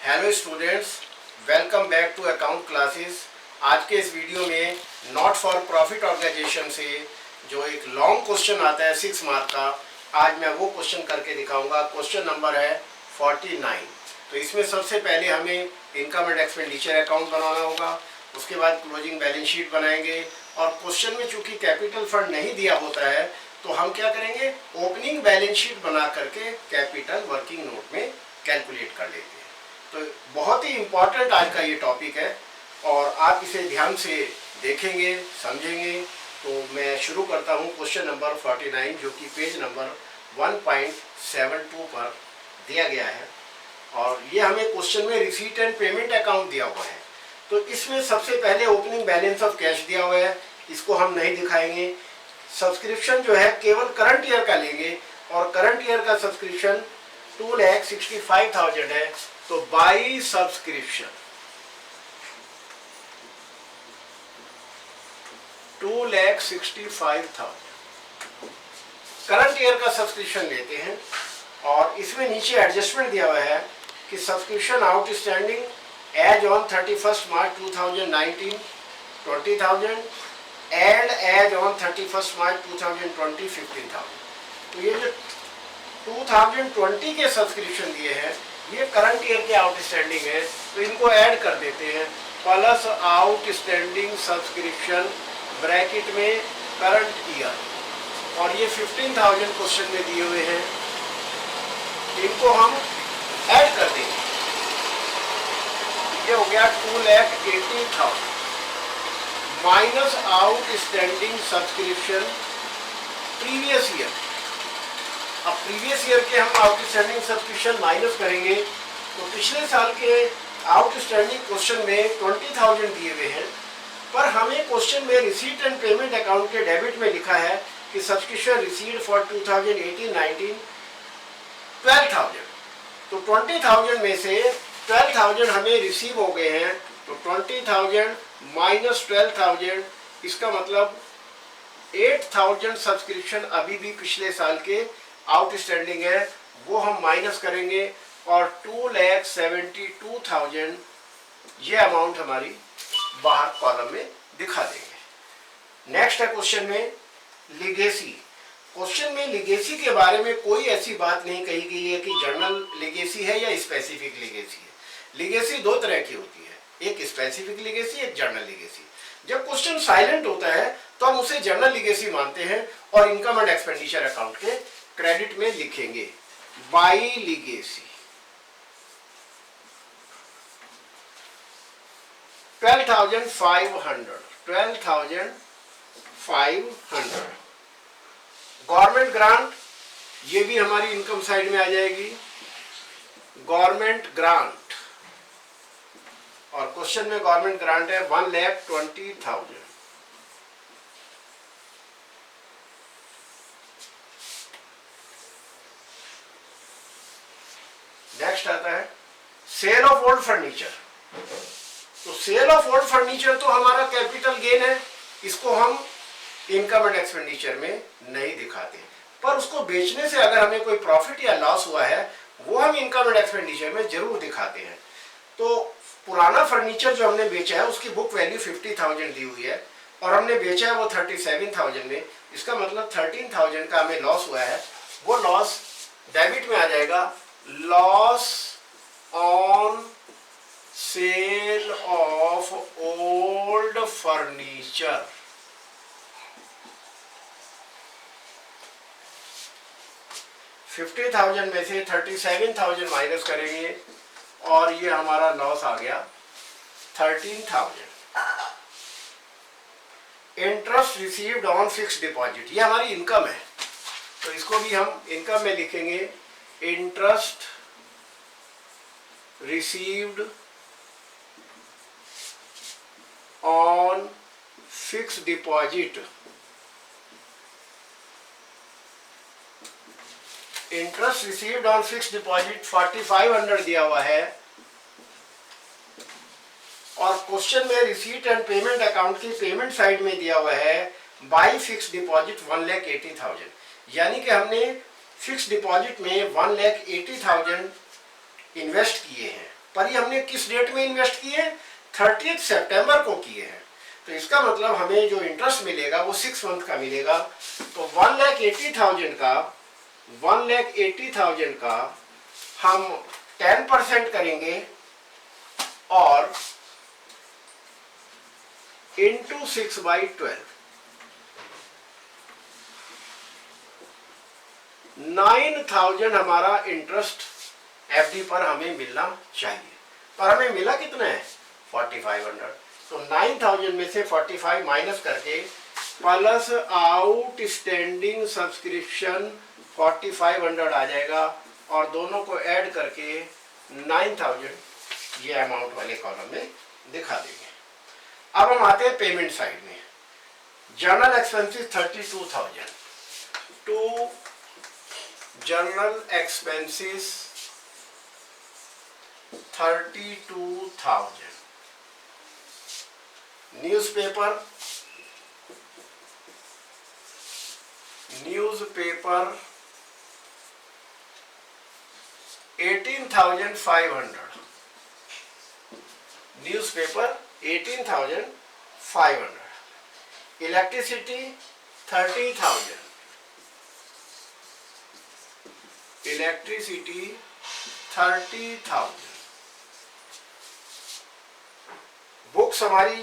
Hello students, welcome back to account classes. आज के इस वीडियो में नॉट फॉर प्रॉफिट ऑर्गेनाइजेशन से जो एक लॉन्ग क्वेश्चन आता है 6 मार्क का, आज मैं वो क्वेश्चन करके दिखाऊंगा। क्वेश्चन नंबर है 49। तो इसमें सबसे पहले हमें इनकम एंड एक्सपेंडिचर अकाउंट बनाना होगा, उसके बाद क्लोजिंग बैलेंस शीट बनाएंगे। और क्वेश्चन में चूंकि कैपिटल फंड नहीं दिया होता है तो हम क्या करेंगे, ओपनिंग बैलेंस शीट बना करके कैपिटल वर्किंग नोट में कैलकुलेट कर लेते हैं। तो बहुत ही इम्पॉर्टेंट आज का ये टॉपिक है और आप इसे ध्यान से देखेंगे, समझेंगे। तो मैं शुरू करता हूँ क्वेश्चन नंबर 49, जो कि पेज नंबर 1.72 पर दिया गया है। और ये हमें क्वेश्चन में रिसीट एंड पेमेंट अकाउंट दिया हुआ है। तो इसमें सबसे पहले ओपनिंग बैलेंस ऑफ कैश दिया हुआ है, इसको हम नहीं दिखाएंगे। सब्सक्रिप्शन जो है केवल करंट ईयर का लेंगे और करंट ईयर का सब्सक्रिप्शन 2,65,000 है। तो बाई सब्सक्रिप्शन 2,65,000 करंट ईयर का सब्सक्रिप्शन लेते हैं। और इसमें नीचे एडजस्टमेंट दिया हुआ है कि subscription outstanding as on 31 March 2019 20,000 and as on 31 March 2020 15,000। तो ये जो 2020 के सब्सक्रिप्शन दिए हैं ये करंट ईयर के आउटस्टैंडिंग है, तो इनको ऐड कर देते हैं। प्लस आउटस्टैंडिंग सब्सक्रिप्शन ब्रैकेट में करंट ईयर, और ये 15,000 क्वेश्चन में दिए हुए हैं, इनको हम ऐड कर देंगे। ये हो गया 2,80,000 minus outstanding subscription previous year. अब प्रीवियस ईयर के हम आउटस्टैंडिंग सब्सक्रिप्शन माइनस करेंगे तो पिछले साल के आउटस्टैंडिंग क्वेश्चन में 20,000 दिए हुए हैं, पर हमें क्वेश्चन में रिसीट एंड पेमेंट अकाउंट के डेबिट में लिखा है कि सब्सक्रिप्शन रिसीव्ड फॉर 2018-19 12,000। तो 20,000 में से 12,000 हमें रिसीव हो गए हैं, तो 20,000 माइनस 12,000, इसका मतलब 8,000 सब्सक्रिप्शन अभी भी पिछले साल के आउटस्टैंडिंग है, वो हम माइनस करेंगे और 2,72,000 ये अमाउंट हमारी बाहर कॉलम में दिखा देंगे। नेक्स्ट है क्वेश्चन में लीगेसी। क्वेश्चन में लीगेसी के बारे में कोई ऐसी बात नहीं कही गई है कि जर्नल लीगेसी है या स्पेसिफिक लीगेसी है। लीगेसी दो तरह की होती है, एक स्पेसिफिक लीगेसी, एक जर्नल लीगेसी। जब क्वेश्चन साइलेंट होता है तो हम उसे जर्नल लीगेसी मानते हैं और इनकम एंड एक्सपेंडिचर अकाउंट के क्रेडिट में लिखेंगे बाई लीगेसी। 12,500 गवर्नमेंट ग्रांट, ये भी हमारी इनकम साइड में आ जाएगी, गवर्नमेंट ग्रांट। और क्वेश्चन में गवर्नमेंट ग्रांट है 1,20,000। नेक्स्ट आता है सेल ऑफ ओल्ड फर्नीचर। तो सेल ऑफ ओल्ड फर्नीचर तो हमारा कैपिटल गेन है, इसको हम इनकम एंड एक्सपेंडिचर में नहीं दिखाते, पर उसको बेचने से अगर हमें कोई प्रॉफिट या लॉस हुआ है वो हम इनकम एंड एक्सपेंडिचर में जरूर दिखाते हैं। तो पुराना फर्नीचर जो हमने बेचा है उसकी बुक वैल्यू 50,000 दी हुई है और हमने बेचा है वो 37,000 में, इसका मतलब 13,000 का हमें लॉस हुआ है। वो लॉस डेबिट में आ जाएगा, loss on sale of old furniture. $50,000 में से 37,000 माइनस करेंगे और ये हमारा लॉस आ गया 13,000। Interest received on fixed deposit, ये हमारी इनकम है, तो इसको भी हम इनकम में लिखेंगे। Interest received on fixed deposit, interest received on fixed deposit 4,500 दिया हुआ है और क्वेश्चन में रिसीट एंड पेमेंट अकाउंट की पेमेंट साइड में दिया हुआ है बाई फिक्स्ड डिपॉजिट 1,80,000। यानी कि हमने फिक्स्ड डिपॉजिट में 1,80,000 इन्वेस्ट किए हैं, पर ये हमने किस डेट में इन्वेस्ट किए, 30 सितंबर को किए हैं। तो इसका मतलब हमें जो इंटरेस्ट मिलेगा वो 6 मंथ का मिलेगा। तो 1,80,000 का हम 10% करेंगे और इंटू 6/12, 9,000 हमारा इंटरेस्ट एफडी पर हमें मिलना चाहिए। पर हमें मिला कितना है, 4500। तो 9,000 में से 45 माइनस करके प्लस आउटस्टैंडिंग सब्सक्रिप्शन 4500 आ जाएगा और दोनों को ऐड करके 9,000 ये अमाउंट वाले कॉलम में दिखा देंगे। अब हम आते हैं पेमेंट साइड में। General expenses 32,000 to general expenses 32,000, newspaper 18,500, newspaper 18,500, electricity 30,000, electricity 30,000, books हमारी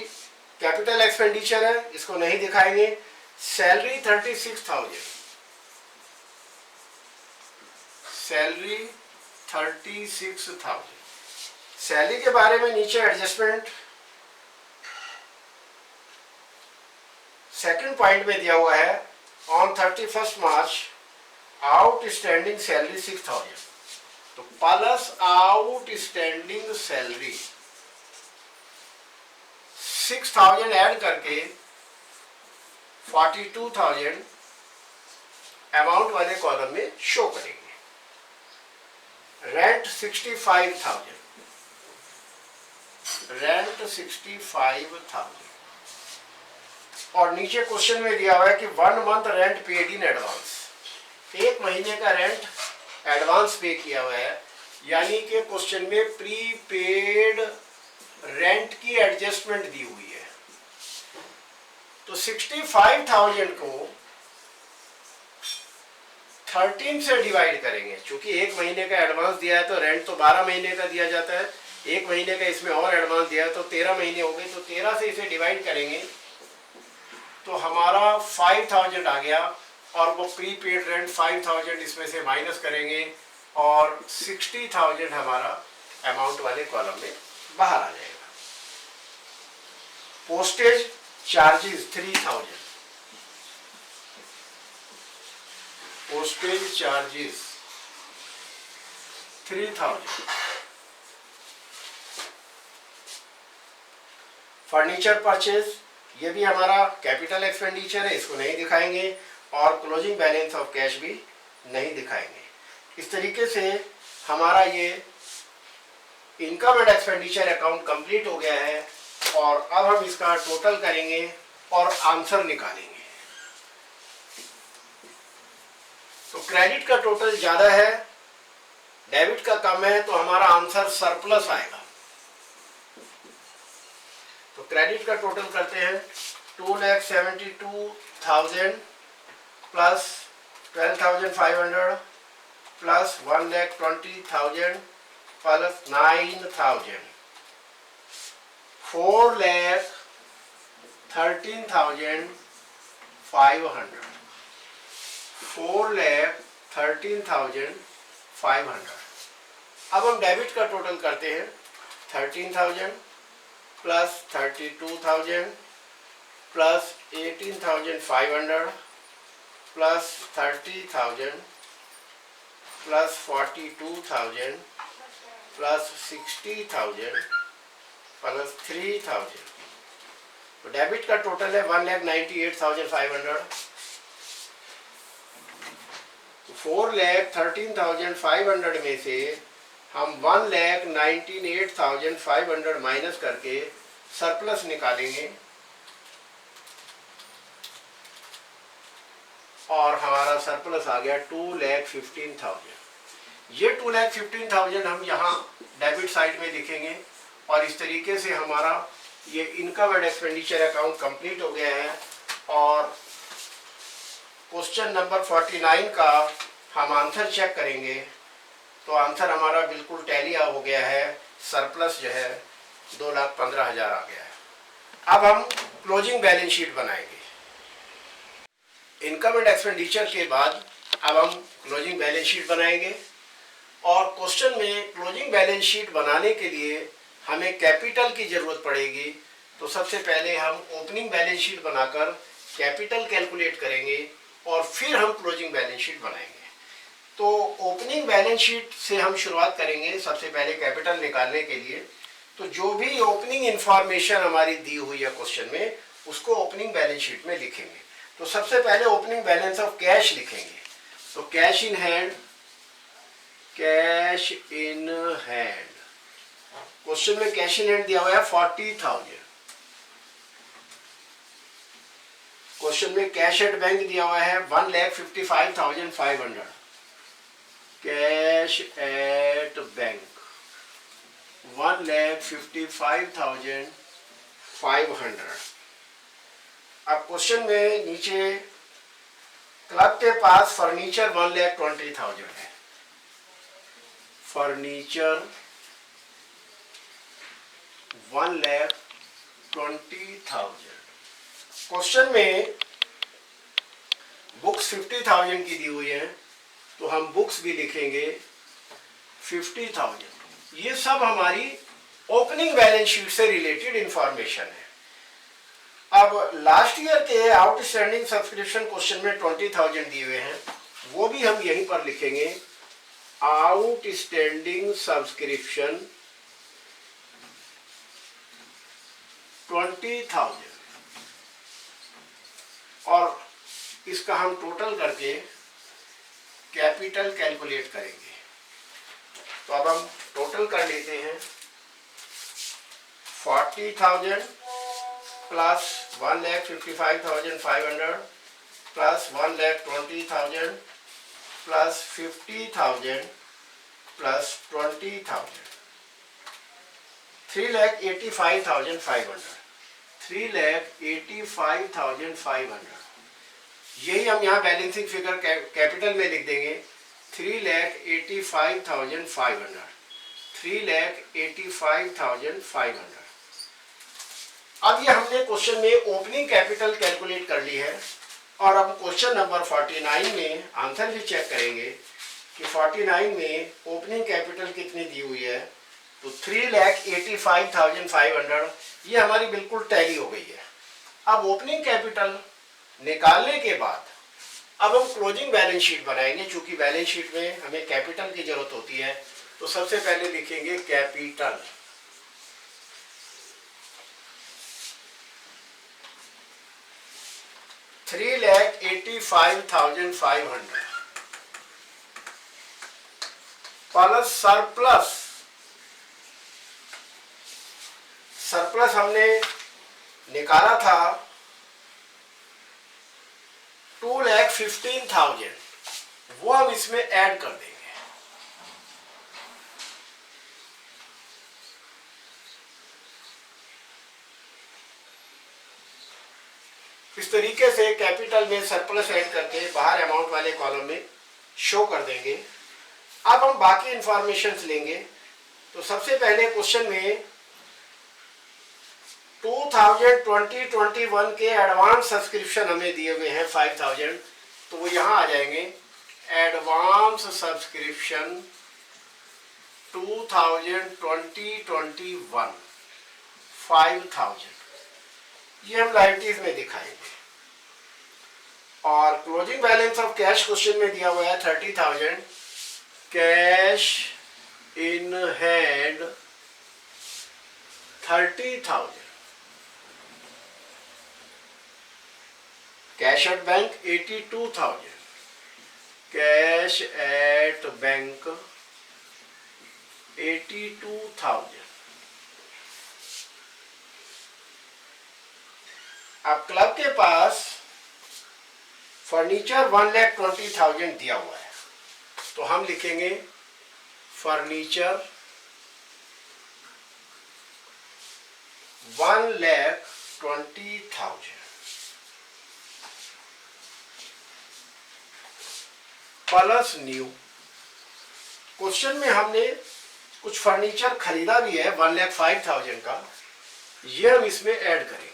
कैपिटल एक्सपेंडिचर है, इसको नहीं दिखाएंगे। Salary 36,000, salary 36,000। सैलरी के बारे में नीचे एडजस्टमेंट सेकंड पॉइंट में दिया हुआ है। ऑन 31 मार्च आउटस्टैंडिंग सैलरी 6,000, तो प्लस आउटस्टैंडिंग सैलरी 6,000 ऐड करके 42,000 अमाउंट वाले कॉलम में शो करेंगे। Rent 65,000, rent 65,000। और नीचे क्वेश्चन में दिया हुआ है कि 1 month rent paid in advance, 1 महीने का रेंट एडवांस पे किया हुआ है, यानी कि क्वेश्चन में प्रीपेड रेंट की एडजस्टमेंट दी हुई है। तो 65,000 को 13 से डिवाइड करेंगे, क्योंकि 1 महीने का एडवांस दिया है तो रेंट तो 12 महीने का दिया जाता है, 1 महीने का इसमें और एडवांस दिया है तो 13 महीने हो गए। तो 13 से इसे डिवाइड करेंगे तो हमारा 5,000 आ गया और वो प्रीपेड रेंट 5,000 इसमें से माइनस करेंगे और 60,000 हमारा अमाउंट वाले कॉलम में बाहर आ जाएगा। Postage charges 3,000, postage charges 3,000। Furniture purchase ये भी हमारा कैपिटल एक्सपेंडिचर है, इसको नहीं दिखाएंगे और क्लोजिंग बैलेंस ऑफ कैश भी नहीं दिखाएंगे। इस तरीके से हमारा ये income and expenditure account complete हो गया है और अब हम इसका टोटल करेंगे और आंसर निकालेंगे। तो क्रेडिट का टोटल ज़्यादा है, डेबिट का कम है, तो हमारा आंसर सरप्लस आएगा। तो क्रेडिट का टोटल करते हैं 2,72,000 प्लस 12,500 प्लस 1,20,000 प्लस 9,000, 4,13,500, 4,13,500। अब हम डेबिट का टोटल करते हैं 13,000 plus 32,000 plus 18,500 plus 30,000 plus 42,000 plus 60,000 plus 3,000। तो डेबिट का टोटल है 1,98,500। 4,13,500 में से हम 1,98,500 माइनस करके सरप्लस निकालेंगे और हमारा सरप्लस आ गया 2,15,000। ये 2,15,000 हम यहाँ डेबिट साइड में लिखेंगे और इस तरीके से हमारा ये income and expenditure account complete हो गया है। और क्वेश्चन नंबर 49 का हम आंसर चेक करेंगे तो आंसर हमारा बिल्कुल टैली हो गया है, सरप्लस जो है 2,15,000 आ गया है। अब हम क्लोजिंग बैलेंस शीट बनाएंगे। इनकम एंड एक्सपेंडिचर के बाद अब हम क्लोजिंग बैलेंस शीट बनाएंगे और क्वेश्चन में क्लोजिंग बैलेंस शीट बनाने के लिए हमें कैपिटल की ज़रूरत पड़ेगी। तो सबसे पहले हम ओपनिंग बैलेंस शीट बनाकर कैपिटल कैलकुलेट करेंगे और फिर हम क्लोजिंग बैलेंस शीट बनाएंगे। तो ओपनिंग बैलेंस शीट से हम शुरुआत करेंगे सबसे पहले कैपिटल निकालने के लिए। तो जो भी ओपनिंग इंफॉर्मेशन हमारी दी हुई है क्वेश्चन में उसको ओपनिंग बैलेंस शीट में लिखेंगे। तो सबसे पहले ओपनिंग बैलेंस ऑफ कैश लिखेंगे। तो cash in hand, cash in hand, question में कैश इन हैंड दिया हुआ है 40,000। क्वेश्चन में कैश एट बैंक दिया हुआ है 1,55,500। Cash at bank 1,55,500। अब क्वेश्चन में नीचे क्लब के पास फर्नीचर 1,20,000 है। फर्नीचर 1,20,000। क्वेश्चन में बुक्स 50,000 की दी हुई है तो हम बुक्स भी लिखेंगे 50,000। ये सब हमारी ओपनिंग बैलेंस शीट से रिलेटेड इंफॉर्मेशन है। अब लास्ट ईयर के आउटस्टैंडिंग सब्सक्रिप्शन क्वेश्चन में 20,000 दिए हुए हैं, वो भी हम यहीं पर लिखेंगे आउटस्टैंडिंग सब्सक्रिप्शन 20,000 और इसका हम टोटल करके कैपिटल कैलकुलेट करेंगे। तो अब हम टोटल कर लेते हैं 40,000 प्लस 1,55,500 प्लस 1,20,000 प्लस 50,000 प्लस 20,000 3,85,500। 3,85,500 यही हम यहाँ बैलेंसिंग फिगर कैपिटल में लिख देंगे 3,85,500। 3,85,500। अब ये हमने क्वेश्चन में ओपनिंग कैपिटल कैलकुलेट कर ली है और अब क्वेश्चन नंबर 49 में आंसर भी चेक करेंगे कि 49 में ओपनिंग कैपिटल कितनी दी हुई है। तो 3,85,500 ये हमारी बिल्कुल टैली हो गई है। अब ओपनिंग कैपिटल निकालने के बाद अब हम क्लोजिंग बैलेंस शीट बनाएंगे। चूंकि बैलेंस शीट में हमें कैपिटल की जरूरत होती है तो सबसे पहले लिखेंगे कैपिटल। $3,85,500 plus surplus. सरप्लस हमने निकाला था 2,15,000, वो हम इसमें ऐड कर देंगे। इस तरीके से कैपिटल में सरप्लस ऐड करके बाहर अमाउंट वाले कॉलम में शो कर देंगे। अब हम बाकी इंफॉर्मेशन लेंगे। तो सबसे पहले क्वेश्चन में 2020-21 के एडवांस सब्सक्रिप्शन हमें दिए हुए हैं 5,000, तो वो यहाँ आ जाएंगे। एडवांस सब्सक्रिप्शन 2020-21 5,000 ये हम लाइबिलिटीज में दिखाएंगे। और closing balance of cash question में दिया हुआ है 30,000। Cash in hand 30,000। Cash at bank 82,000। Cash at bank 82,000। अब क्लब के पास फर्नीचर 1,20,000 दिया हुआ है तो हम लिखेंगे फर्नीचर 1,20,000 प्लस न्यू। क्वेश्चन में हमने कुछ फर्नीचर खरीदा भी है 1,05,000 का, ये हम इसमें ऐड करेंगे।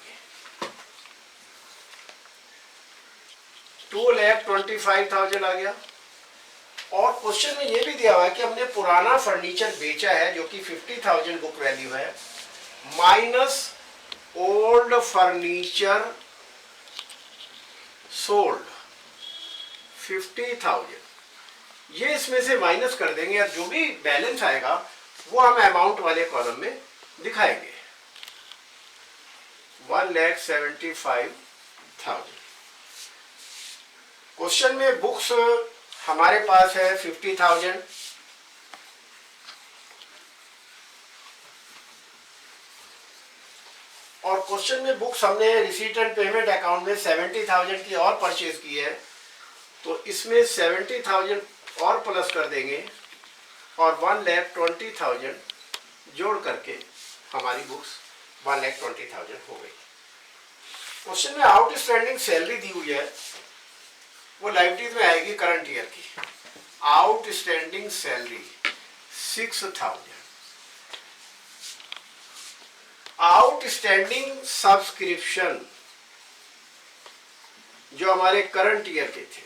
2,25,000 आ गया। और क्वेश्चन में ये भी दिया हुआ है कि हमने पुराना फर्नीचर बेचा है जो कि 50,000 बुक वैल्यू है, माइनस ओल्ड फर्नीचर सोल्ड 50,000। ये इसमें से माइनस कर देंगे और जो भी बैलेंस आएगा वो हम अमाउंट वाले कॉलम में दिखाएंगे। 1,75,000। क्वेश्चन में बुक्स हमारे पास है 50,000, और क्वेश्चन में बुक्स हमने रिसीट एंड पेमेंट अकाउंट में 70,000 की और परचेज की है, तो इसमें 70,000 और प्लस कर देंगे और 1,20,000 जोड़ करके हमारी बुक्स 1,20,000 हो गई। क्वेश्चन में आउटस्टैंडिंग सैलरी दी हुई है, वो लाइबिलिटीज में आएगी करंट ईयर की। Outstanding salary 6,000। आउटस्टैंडिंग सब्सक्रिप्शन जो हमारे करंट ईयर के थे,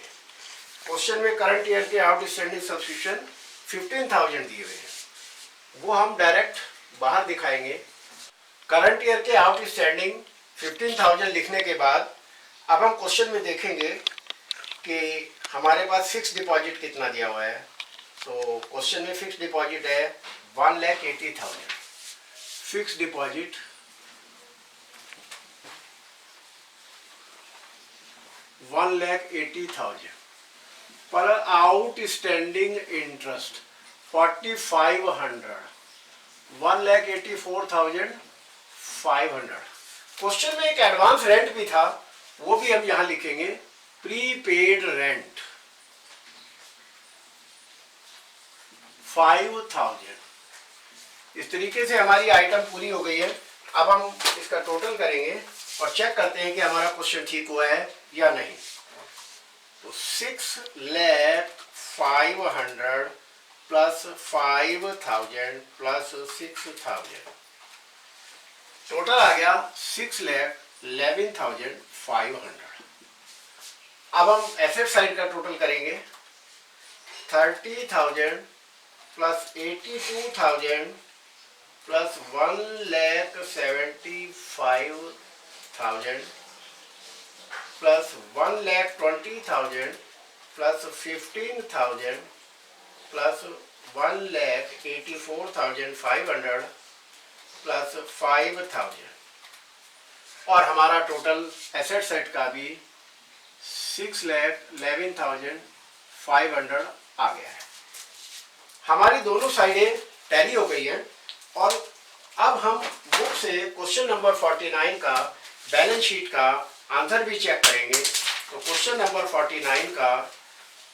क्वेश्चन में करंट ईयर के आउटस्टैंडिंग सब्सक्रिप्शन 15,000 दिए हुए हैं, वो हम डायरेक्ट बाहर दिखाएंगे। करंट ईयर के आउटस्टैंडिंग 15,000 लिखने के बाद अब हम क्वेश्चन में देखेंगे कि हमारे पास फिक्स डिपॉजिट कितना दिया हुआ है। तो क्वेश्चन में फिक्स डिपॉजिट है 1,80,000। फिक्स डिपॉजिट 1,80,000 पर आउटस्टैंडिंग इंटरेस्ट 4,500, 1,84,500। क्वेश्चन में एक एडवांस रेंट भी था, वो भी हम यहां लिखेंगे प्रीपेड रेंट 5,000। इस तरीके से हमारी आइटम पूरी हो गई है। अब हम इसका टोटल करेंगे और चेक करते हैं कि हमारा क्वेश्चन ठीक हुआ है या नहीं। तो 6,05,000 प्लस 5,000 प्लस 6,000, टोटल आ गया 6,11,500। अब हम एसेट साइड का टोटल करेंगे। 30,000 plus 82,000 plus 1,75,000 plus 1,20,000 plus 15,000 plus 1,84,500 plus 5,000, और हमारा टोटल एसेट सेट का भी 6,11,500 आ गया है। हमारी दोनों साइडें टैली हो गई हैं, और अब हम बुक से क्वेश्चन नंबर 49 का बैलेंस शीट का आंसर भी चेक करेंगे। तो क्वेश्चन नंबर 49 का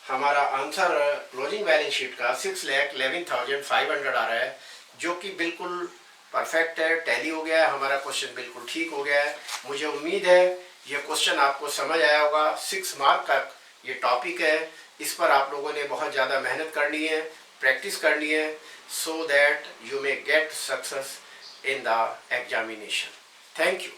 हमारा आंसर क्लोजिंग बैलेंस शीट का 6,11,500 आ रहा है, जो कि बिल्कुल परफेक्ट है, टैली हो गया है, हमारा क्वेश्चन बिल्कुल ठीक हो गया है। मुझे उम्मीद है ये क्वेश्चन आपको समझ आया होगा। 6 मार्क का ये टॉपिक है, इस पर आप लोगों ने बहुत ज़्यादा मेहनत करनी है, प्रैक्टिस करनी है, so that you may get success in the examination. Thank you.